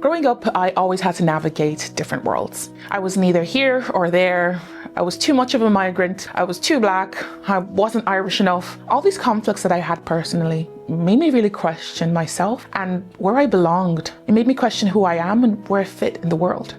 Growing up, I always had to navigate different worlds. I was neither here or there. I was too much of a migrant. I was too black. I wasn't Irish enough. All these conflicts that I had personally made me really question myself and where I belonged. It made me question who I am and where I fit in the world.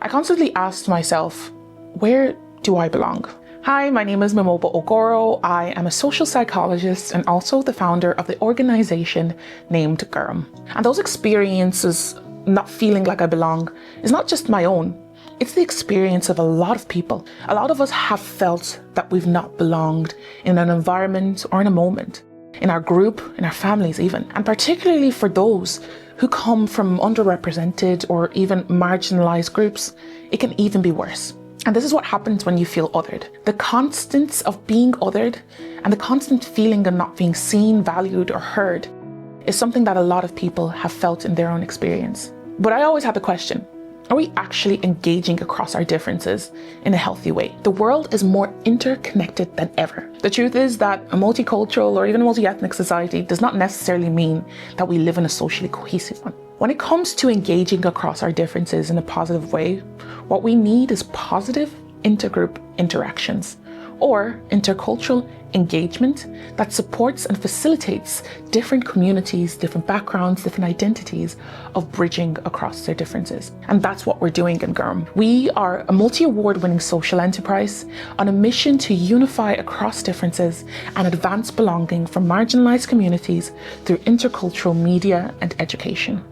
I constantly asked myself, where do I belong? Hi, my name is Momoba Ogoro. I am a social psychologist and also the founder of the organization named GORM. And those experiences, not feeling like I belong, is not just my own. It's the experience of a lot of people. A lot of us have felt that we've not belonged in an environment or in a moment, in our group, in our families even. And particularly for those who come from underrepresented or even marginalised groups, it can even be worse. And this is what happens when you feel othered. The constants of being othered and the constant feeling of not being seen, valued or heard is something that a lot of people have felt in their own experience. But I always had the question, are we actually engaging across our differences in a healthy way? The world is more interconnected than ever. The truth is that a multicultural or even a multi-ethnic society does not necessarily mean that we live in a socially cohesive one. When it comes to engaging across our differences in a positive way, what we need is positive intergroup interactions or intercultural engagement that supports and facilitates different communities, different backgrounds, different identities of bridging across their differences. And that's what we're doing in GORM. We are a multi-award-winning social enterprise on a mission to unify across differences and advance belonging for marginalised communities through intercultural media and education.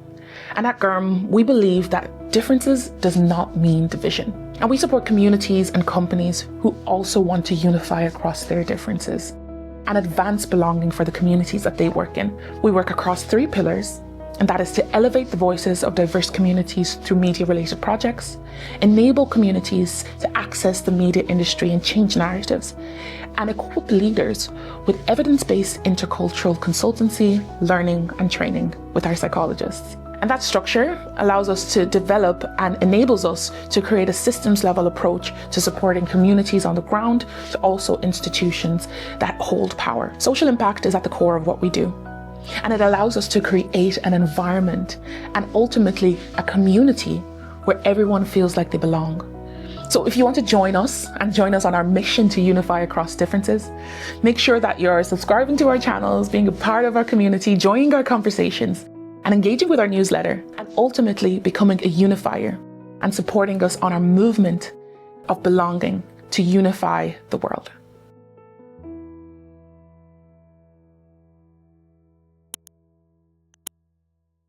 And at GORM, we believe that differences does not mean division. And we support communities and companies who also want to unify across their differences and advance belonging for the communities that they work in. We work across 3 pillars, and that is to elevate the voices of diverse communities through media-related projects, enable communities to access the media industry and change narratives, and equip leaders with evidence-based intercultural consultancy, learning and training with our psychologists. And that structure allows us to develop and enables us to create a systems level approach to supporting communities on the ground, to also institutions that hold power. Social impact is at the core of what we do. And it allows us to create an environment and ultimately a community where everyone feels like they belong. So if you want to join us on our mission to unify across differences, make sure that you're subscribing to our channels, being a part of our community, joining our conversations, and engaging with our newsletter, and ultimately becoming a unifier and supporting us on our movement of belonging to unify the world.